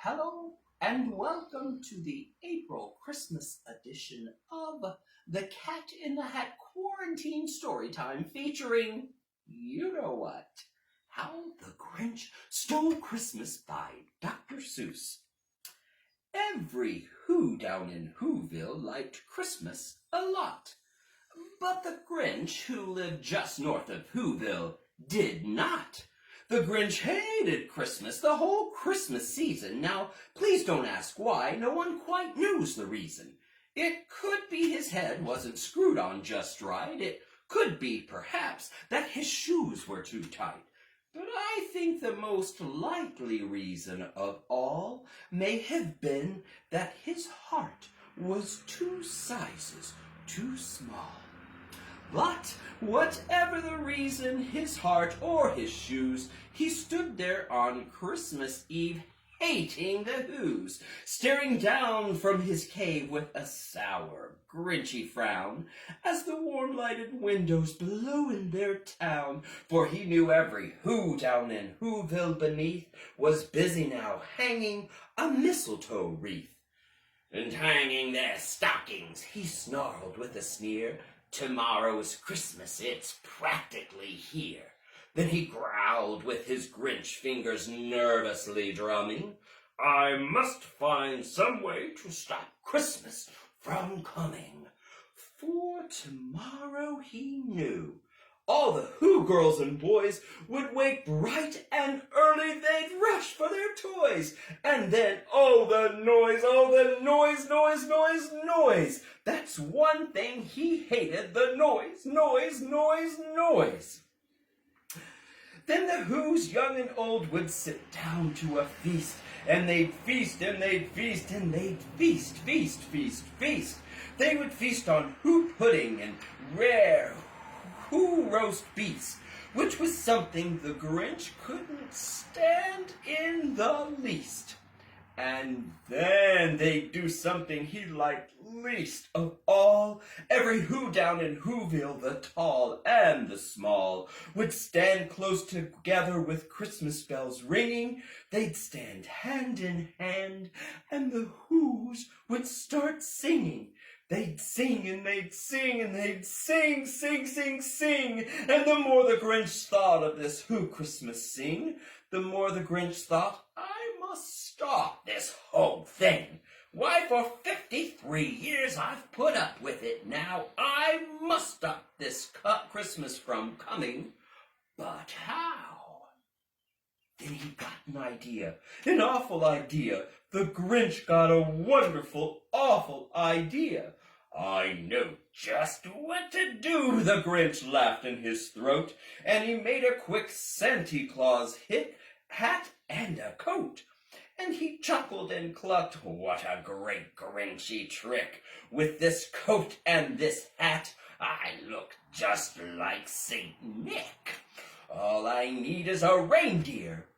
Hello and welcome to the April Christmas edition of the Cat in the Hat Quarantine Storytime featuring, you know what, How the Grinch Stole Christmas by Dr. Seuss. Every Who down in Whoville liked Christmas a lot, but the Grinch who lived just north of Whoville did not. The Grinch hated Christmas the whole Christmas season. Now, please don't ask why. No one quite knows the reason. It could be his head wasn't screwed on just right. It could be, perhaps, that his shoes were too tight. But I think the most likely reason of all may have been that his heart was 2 sizes too small. But whatever the reason, his heart or his shoes, he stood there on Christmas Eve hating the Whos, staring down from his cave with a sour, grinchy frown as the warm-lighted windows blew in their town, for he knew every Who down in Whoville beneath was busy now hanging a mistletoe wreath. And hanging their stockings, he snarled with a sneer, "Tomorrow's Christmas, it's practically here." Then he growled with his Grinch fingers nervously drumming, "I must find some way to stop Christmas from coming." For tomorrow, he knew, all the Who girls and boys would wake bright and early. They'd rush for their toys. And then, oh, the noise, noise. That's one thing he hated, the noise. Then the Whos, young and old, would sit down to a feast. And they'd feast, and they'd feast, and they'd feast. They would feast on Who pudding and rare Who roast beefs, which was something the Grinch couldn't stand in the least. And then they'd do something he liked least of all. Every Who down in Whoville, the tall and the small, would stand close together with Christmas bells ringing. They'd stand hand in hand, and the Whos would start singing. They'd sing and they'd sing and they'd sing. And the more the Grinch thought of this Who Christmas sing, the more the Grinch thought, "I must stop this whole thing. Why, for 53 years I've put up with it now. I must stop this Christmas from coming. But how?" Then he got an idea, an awful idea. The Grinch got a wonderful, awful idea. "I know just what to do," the Grinch laughed in his throat, and he made a quick Santa Claus hat and a coat. And he chuckled and clucked, "What a great Grinchy trick! With this coat and this hat, I look just like Saint Nick. All I need is a reindeer."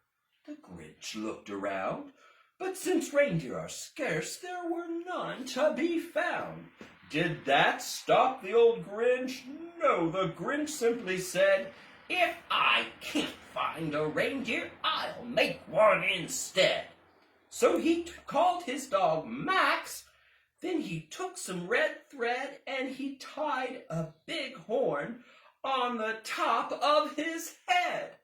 The Grinch looked around, but since reindeer are scarce, there were none to be found. Did that stop the old Grinch? No, the Grinch simply said, "If I can't find a reindeer, I'll make one instead." So he called his dog Max. Then he took some red thread and he tied a big horn on the top of his head.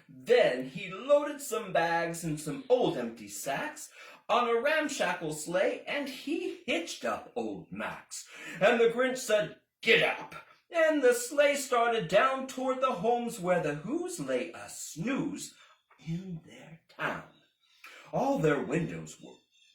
Then he loaded some bags and some old empty sacks on a ramshackle sleigh, and he hitched up old Max. And the Grinch said, "Get up!" And the sleigh started down toward the homes where the Whos lay a snooze in their town. All their windows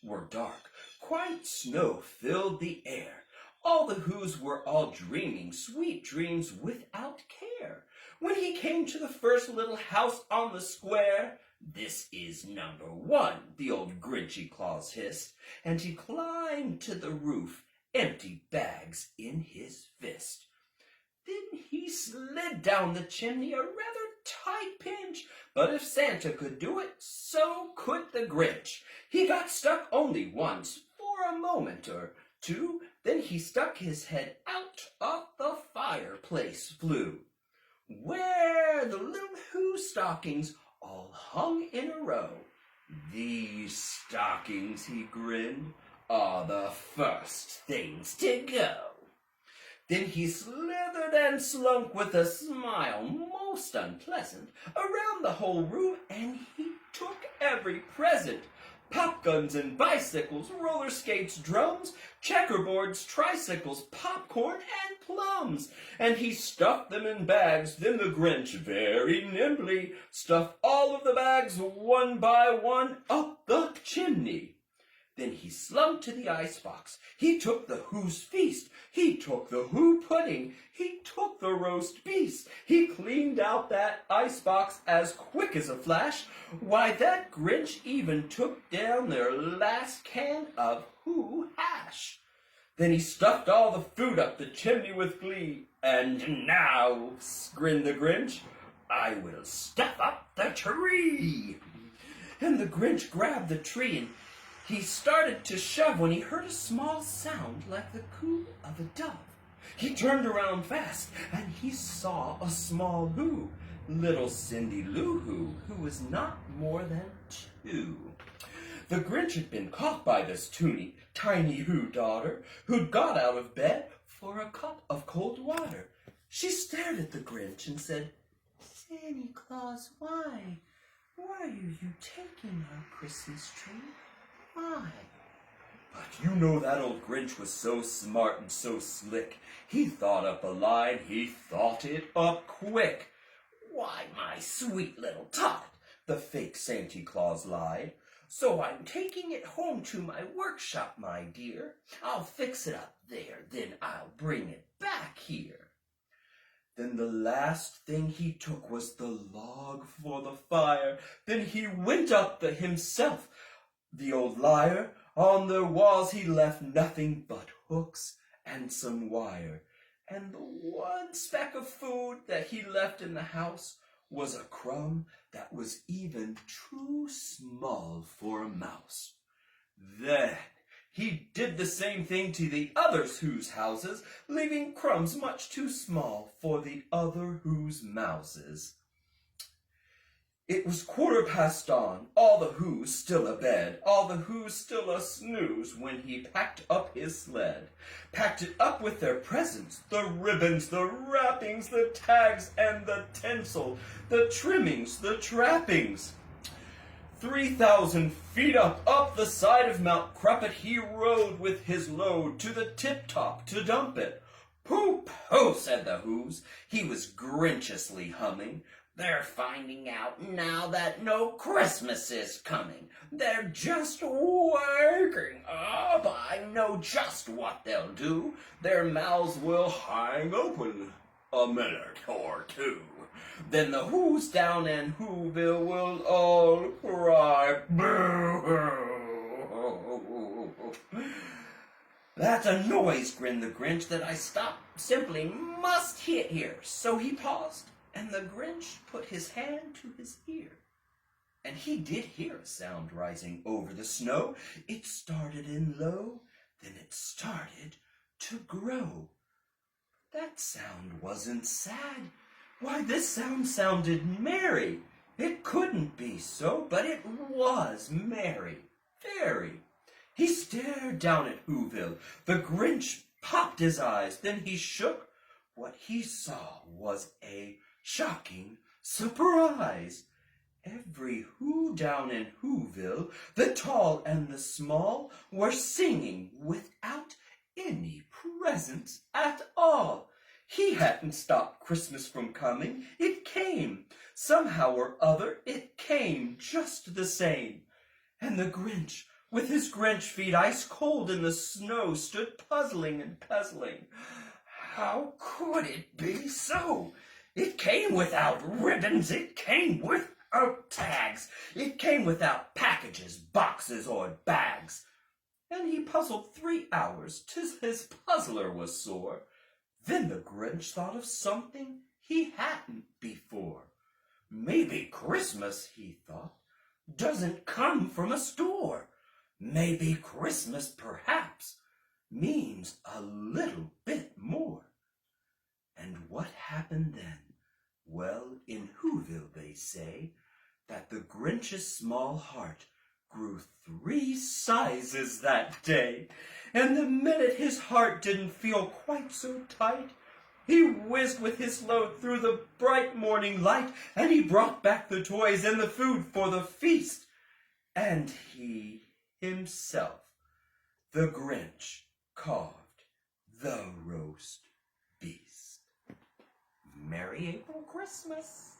were dark. Quite snow filled the air. All the Whos were all dreaming sweet dreams without care. When he came to the first little house on the square, "This is number 1, the old Grinchy Claus hissed, and he climbed to the roof, empty bags in his fist. Then he slid down the chimney, a rather tight pinch, but if Santa could do it, so could the Grinch. He got stuck only once, for a moment or two, then he stuck his head out of the fireplace flue, where the little Who stockings all hung in a row. These stockings, he grinned, are the first things to go. Then he slithered and slunk with a smile most unpleasant around the whole room, and he took every present. Pop guns and bicycles, roller skates, drums, checkerboards, tricycles, popcorn, and plums. And he stuffed them in bags. Then the Grinch very nimbly stuffed all of the bags one by one up the chimney. Then he slunk to the icebox. He took the Who's feast. He took the Who pudding. He took the roast beast. He cleaned out that icebox as quick as a flash. Why, that Grinch even took down their last can of Who hash. Then he stuffed all the food up the chimney with glee. And now, grinned the Grinch, I will stuff up the tree. And the Grinch grabbed the tree and he started to shove when he heard a small sound like the coo of a dove. He turned around fast and he saw a small Who, little Cindy Lou Who was not more than 2. The Grinch had been caught by this tiny Who daughter who'd got out of bed for a cup of cold water. She stared at the Grinch and said, Santa Claus, why? Why are you taking our Christmas tree? Why? But you know that old Grinch was so smart and so slick. He thought up a line, he thought it up quick. Why, my sweet little tot, the fake Santa Claus lied. So I'm taking it home to my workshop, my dear. I'll fix it up there, then I'll bring it back here. Then the last thing he took was the log for the fire. Then he went up himself. The old liar, on the walls he left nothing but hooks and some wire. And the one speck of food that he left in the house was a crumb that was even too small for a mouse. Then he did the same thing to the other Who's houses, leaving crumbs much too small for the other Who's mouses. It was 1:15 dawn, all the Who's still abed, all the Who's still a snooze when he packed up his sled. Packed it up with their presents, the ribbons, the wrappings, the tags and the tinsel, the trimmings, the trappings. 3,000 feet up the side of Mount Crumpet he rode with his load to the tip-top to dump it. Pooh, said the Who's, he was grinchiously humming. They're finding out now that no Christmas is coming. They're just waking up. I know just what they'll do. Their mouths will hang open a minute or two. Then the Who's down in Whoville will all cry, boo-hoo. That's a noise, grinned the Grinch, that I simply must hit here. So he paused. And the Grinch put his hand to his ear, and he did hear a sound rising over the snow. It started in low, then it started to grow. That sound wasn't sad. Why, this sound sounded merry. It couldn't be so, but it was merry, very. He stared down at Whoville. The Grinch popped his eyes, then he shook. What he saw was a shocking surprise. Every Who down in Whoville, the tall and the small, were singing without any presents at all. He hadn't stopped Christmas from coming. It came. Somehow or other, it came just the same. And the Grinch, with his Grinch feet ice cold in the snow, stood puzzling and puzzling. How could it be so? It came without ribbons, it came without tags, it came without packages, boxes, or bags. And he puzzled 3 hours, 'tis his puzzler was sore. Then the Grinch thought of something he hadn't before. Maybe Christmas, he thought, doesn't come from a store. Maybe Christmas, perhaps, means a little bit more. And what happened then? Well, in Whoville they say that the Grinch's small heart grew 3 sizes that day, and the minute his heart didn't feel quite so tight, he whizzed with his load through the bright morning light, and he brought back the toys and the food for the feast. And he himself, the Grinch, carved the roast beast. Merry April Christmas!